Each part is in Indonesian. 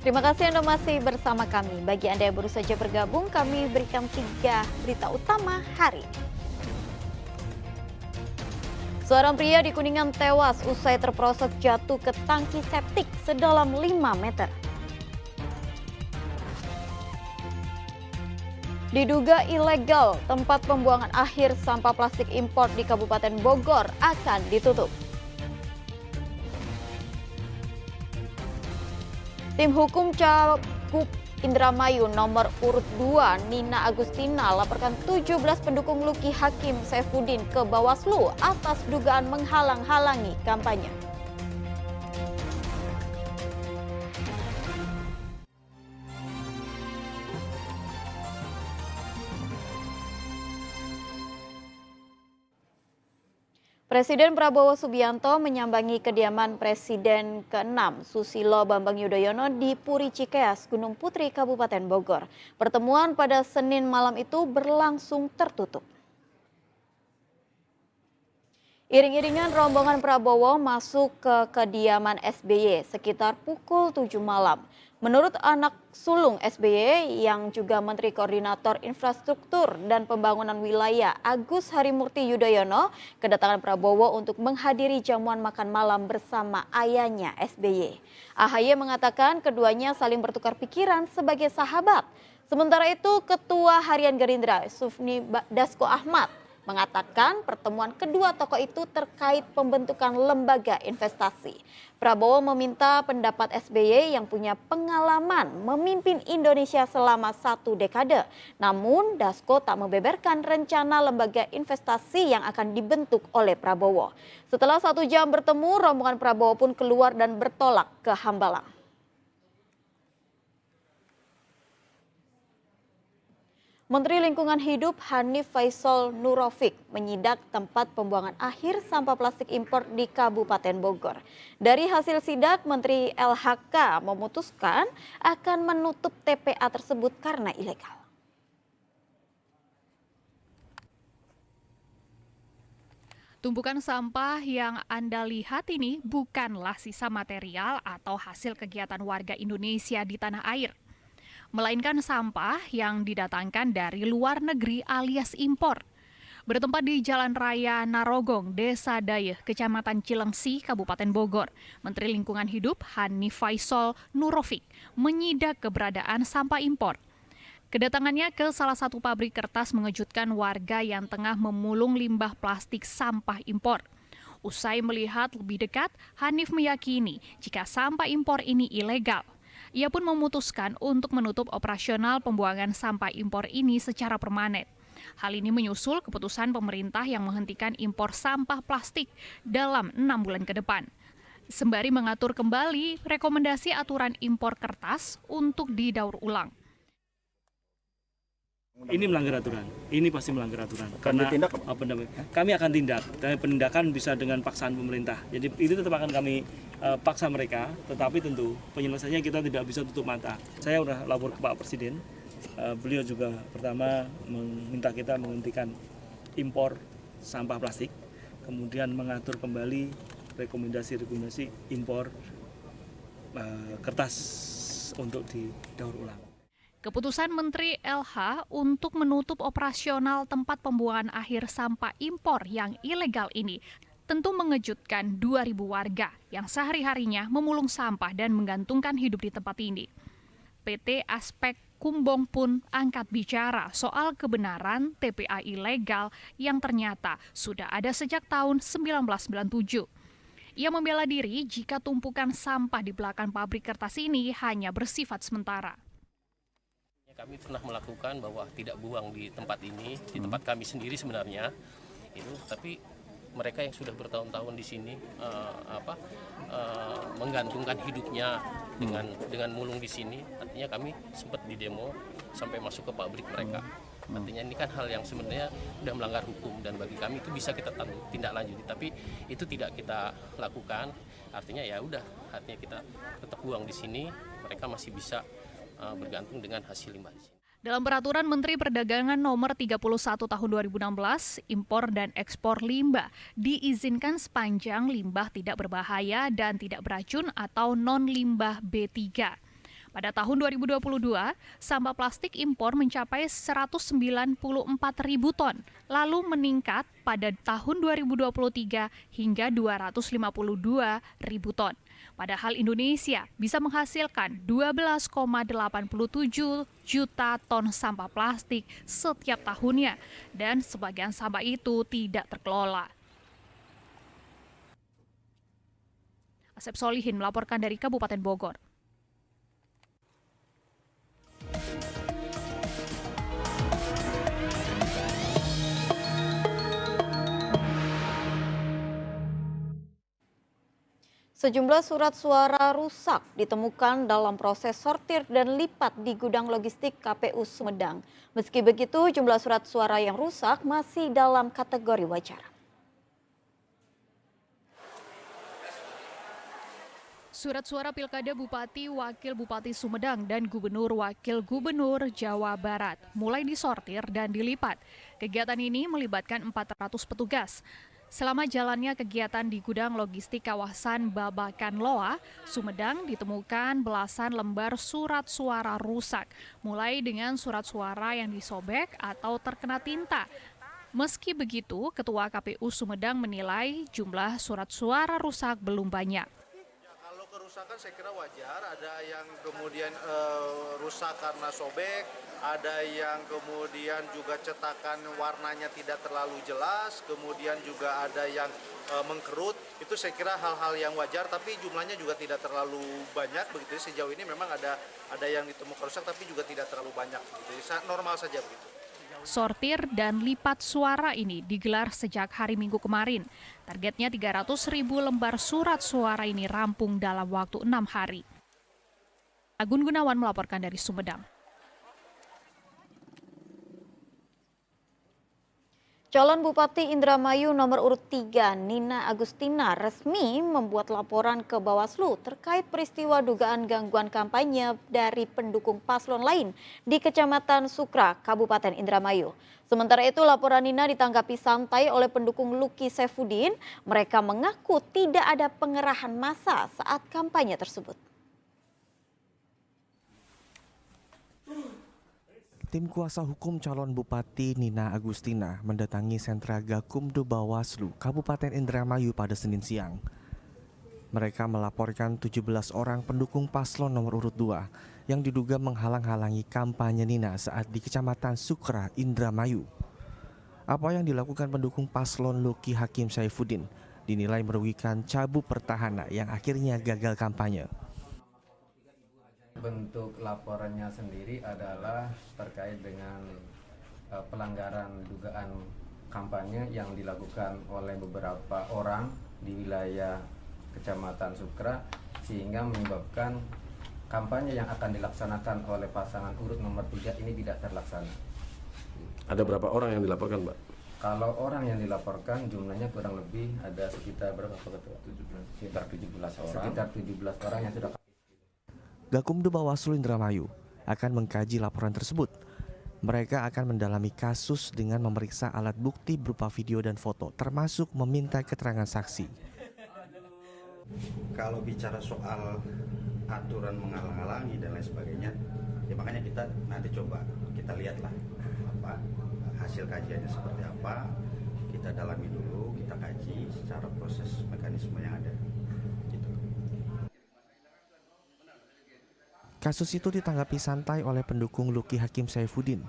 Terima kasih Anda masih bersama kami. Bagi Anda yang baru saja bergabung, kami berikan 3 berita utama hari ini. Seorang pria di Kuningan tewas usai terperosok jatuh ke tangki septik sedalam 5 meter. Diduga ilegal, tempat pembuangan akhir sampah plastik impor di Kabupaten Bogor akan ditutup. Tim hukum Cakup Indramayu nomor urut 2 Nina Agustina laporkan 17 pendukung Luki Hakim Saifuddin ke Bawaslu atas dugaan menghalang-halangi kampanye. Presiden Prabowo Subianto menyambangi kediaman Presiden ke-6 Susilo Bambang Yudhoyono di Puri Cikeas, Gunung Putri, Kabupaten Bogor. Pertemuan pada Senin malam itu berlangsung tertutup. Iring-iringan rombongan Prabowo masuk ke kediaman SBY sekitar pukul 7 malam. Menurut anak sulung SBY yang juga Menteri Koordinator Infrastruktur dan Pembangunan Wilayah Agus Harimurti Yudhoyono, kedatangan Prabowo untuk menghadiri jamuan makan malam bersama ayahnya SBY. AHY mengatakan keduanya saling bertukar pikiran sebagai sahabat. Sementara itu Ketua Harian Gerindra Sufmi Dasko Ahmad mengatakan pertemuan kedua tokoh itu terkait pembentukan lembaga investasi. Prabowo meminta pendapat SBY yang punya pengalaman memimpin Indonesia selama 1 dekade. Namun Dasko tak membeberkan rencana lembaga investasi yang akan dibentuk oleh Prabowo. Setelah 1 jam bertemu, rombongan Prabowo pun keluar dan bertolak ke Hambalang. Menteri Lingkungan Hidup Hanif Faisal Nurofik menyidak tempat pembuangan akhir sampah plastik impor di Kabupaten Bogor. Dari hasil sidak, Menteri LHK memutuskan akan menutup TPA tersebut karena ilegal. Tumpukan sampah yang Anda lihat ini bukanlah sisa material atau hasil kegiatan warga Indonesia di tanah air, melainkan sampah yang didatangkan dari luar negeri alias impor. Bertempat di Jalan Raya Narogong, Desa Dayeh, Kecamatan Cilengsi, Kabupaten Bogor, Menteri Lingkungan Hidup Hanif Faisal Nurofik menyidak keberadaan sampah impor. Kedatangannya ke salah satu pabrik kertas mengejutkan warga yang tengah memulung limbah plastik sampah impor. Usai melihat lebih dekat, Hanif meyakini jika sampah impor ini ilegal. Ia pun memutuskan untuk menutup operasional pembuangan sampah impor ini secara permanen. Hal ini menyusul keputusan pemerintah yang menghentikan impor sampah plastik dalam 6 bulan ke depan, sembari mengatur kembali rekomendasi aturan impor kertas untuk didaur ulang. Ini melanggar aturan, ini pasti melanggar aturan. Karena kami akan tindak, dan penindakan bisa dengan paksaan pemerintah. Jadi itu tetap akan kami paksa mereka, tetapi tentu penyelesaiannya kita tidak bisa tutup mata. Saya sudah lapor ke Pak Presiden, beliau juga pertama meminta kita menghentikan impor sampah plastik, kemudian mengatur kembali rekomendasi impor kertas untuk didaur ulang. Keputusan Menteri LH untuk menutup operasional tempat pembuangan akhir sampah impor yang ilegal ini tentu mengejutkan 2.000 warga yang sehari-harinya memulung sampah dan menggantungkan hidup di tempat ini. PT Aspek Kumbong pun angkat bicara soal kebenaran TPA ilegal yang ternyata sudah ada sejak tahun 1997. Ia membela diri jika tumpukan sampah di belakang pabrik kertas ini hanya bersifat sementara. Kami pernah melakukan bahwa tidak buang di tempat ini, di tempat kami sendiri sebenarnya, tapi mereka yang sudah bertahun-tahun di sini menggantungkan hidupnya dengan mulung di sini, artinya kami sempat di demo sampai masuk ke pabrik mereka. Artinya ini kan hal yang sebenarnya sudah melanggar hukum dan bagi kami itu bisa kita tindak lanjuti, tapi itu tidak kita lakukan. Artinya ya udah, artinya kita tetap buang di sini, mereka masih bisa bergantung dengan hasil limbah. Dalam peraturan Menteri Perdagangan nomor 31 tahun 2016, impor dan ekspor limbah diizinkan sepanjang limbah tidak berbahaya dan tidak beracun atau non-limbah B3. Pada tahun 2022, sampah plastik impor mencapai 194.000 ton, lalu meningkat pada tahun 2023 hingga 252.000 ton. Padahal Indonesia bisa menghasilkan 12,87 juta ton sampah plastik setiap tahunnya, dan sebagian sampah itu tidak terkelola. Asep Solihin melaporkan dari Kabupaten Bogor. Sejumlah surat suara rusak ditemukan dalam proses sortir dan lipat di gudang logistik KPU Sumedang. Meski begitu, jumlah surat suara yang rusak masih dalam kategori wajar. Surat suara Pilkada Bupati, Wakil Bupati Sumedang, dan Gubernur Wakil Gubernur Jawa Barat mulai disortir dan dilipat. Kegiatan ini melibatkan 400 petugas. Selama jalannya kegiatan di gudang logistik kawasan Babakan Loa, Sumedang ditemukan belasan lembar surat suara rusak, mulai dengan surat suara yang disobek atau terkena tinta. Meski begitu, Ketua KPU Sumedang menilai jumlah surat suara rusak belum banyak. Kalau kerusakan saya kira wajar, ada yang kemudian rusak karena sobek, ada yang kemudian juga cetakan warnanya tidak terlalu jelas, kemudian juga ada yang mengkerut. Itu saya kira hal-hal yang wajar, tapi jumlahnya juga tidak terlalu banyak. Begitu sejauh ini memang ada yang ditemukan rusak, tapi juga tidak terlalu banyak. Begitu. Normal saja begitu. Sortir dan lipat suara ini digelar sejak hari Minggu kemarin. Targetnya 300.000 lembar surat suara ini rampung dalam waktu 6 hari. Agun Gunawan melaporkan dari Sumedang. Calon Bupati Indramayu nomor urut 3 Nina Agustina resmi membuat laporan ke Bawaslu terkait peristiwa dugaan gangguan kampanye dari pendukung paslon lain di Kecamatan Sukra, Kabupaten Indramayu. Sementara itu laporan Nina ditanggapi santai oleh pendukung Luki Saifuddin. Mereka mengaku tidak ada pengerahan massa saat kampanye tersebut. Tim kuasa hukum calon Bupati Nina Agustina mendatangi sentra Gakumdu Bawaslu Kabupaten Indramayu pada Senin siang. Mereka melaporkan 17 orang pendukung paslon nomor urut 2 yang diduga menghalang-halangi kampanye Nina saat di Kecamatan Sukra, Indramayu. Apa yang dilakukan pendukung paslon Luki Hakim Saifuddin dinilai merugikan Cabu Pertahanan yang akhirnya gagal kampanye. Bentuk laporannya sendiri adalah terkait dengan pelanggaran dugaan kampanye yang dilakukan oleh beberapa orang di wilayah Kecamatan Sukra, sehingga menyebabkan kampanye yang akan dilaksanakan oleh pasangan urut nomor 3 ini tidak terlaksana. Ada berapa orang yang dilaporkan, Mbak? Kalau orang yang dilaporkan jumlahnya kurang lebih ada sekitar berapa, Pak Ketua? Sekitar 17 orang. Sekitar 17 orang yang sudah. Gakumdu Bawaslu Indramayu akan mengkaji laporan tersebut. Mereka akan mendalami kasus dengan memeriksa alat bukti berupa video dan foto, termasuk meminta keterangan saksi. Kalau bicara soal aturan menghalang-halangi dan lain sebagainya, ya makanya kita nanti coba kita lihatlah apa hasil kajiannya seperti apa. Kita dalami dulu, kita kaji secara proses mekanisme yang ada. Kasus itu ditanggapi santai oleh pendukung Luki Hakim Saifuddin.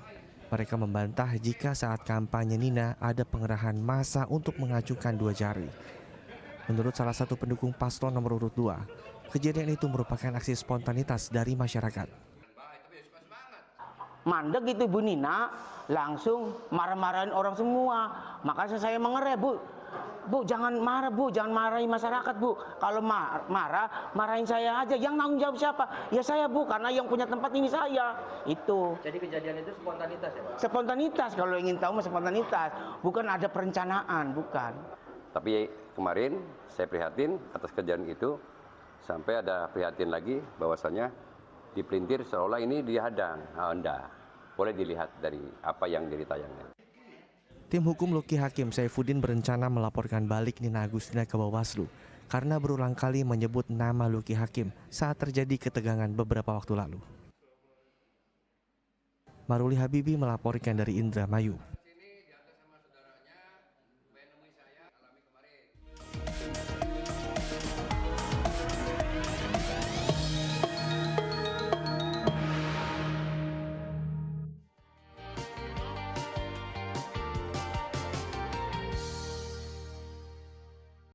Mereka membantah jika saat kampanye Nina ada pengerahan massa untuk mengacukan 2 jari. Menurut salah satu pendukung paslon nomor urut 2, kejadian itu merupakan aksi spontanitas dari masyarakat. Mandek itu Bu Nina, langsung marah-marahin orang semua. Makanya saya mengerai, Bu, jangan marah, Bu, jangan marahin masyarakat, Bu. Kalau marah, marahin saya aja. Yang tanggung jawab siapa? Ya saya, Bu, karena yang punya tempat ini saya. Itu. Jadi kejadian itu spontanitas ya, Pak? Spontanitas, kalau ingin tahu spontanitas. Bukan ada perencanaan, bukan. Tapi kemarin saya prihatin atas kejadian itu, sampai ada prihatin lagi bahwasannya dipelintir seolah ini dihadang. Enggak, boleh dilihat dari apa yang jadi tayangnya. Tim hukum Luki Hakim Saifuddin berencana melaporkan balik Nina Agustina ke Bawaslu karena berulang kali menyebut nama Luki Hakim saat terjadi ketegangan beberapa waktu lalu. Maruli Habibi melaporkan dari Indramayu.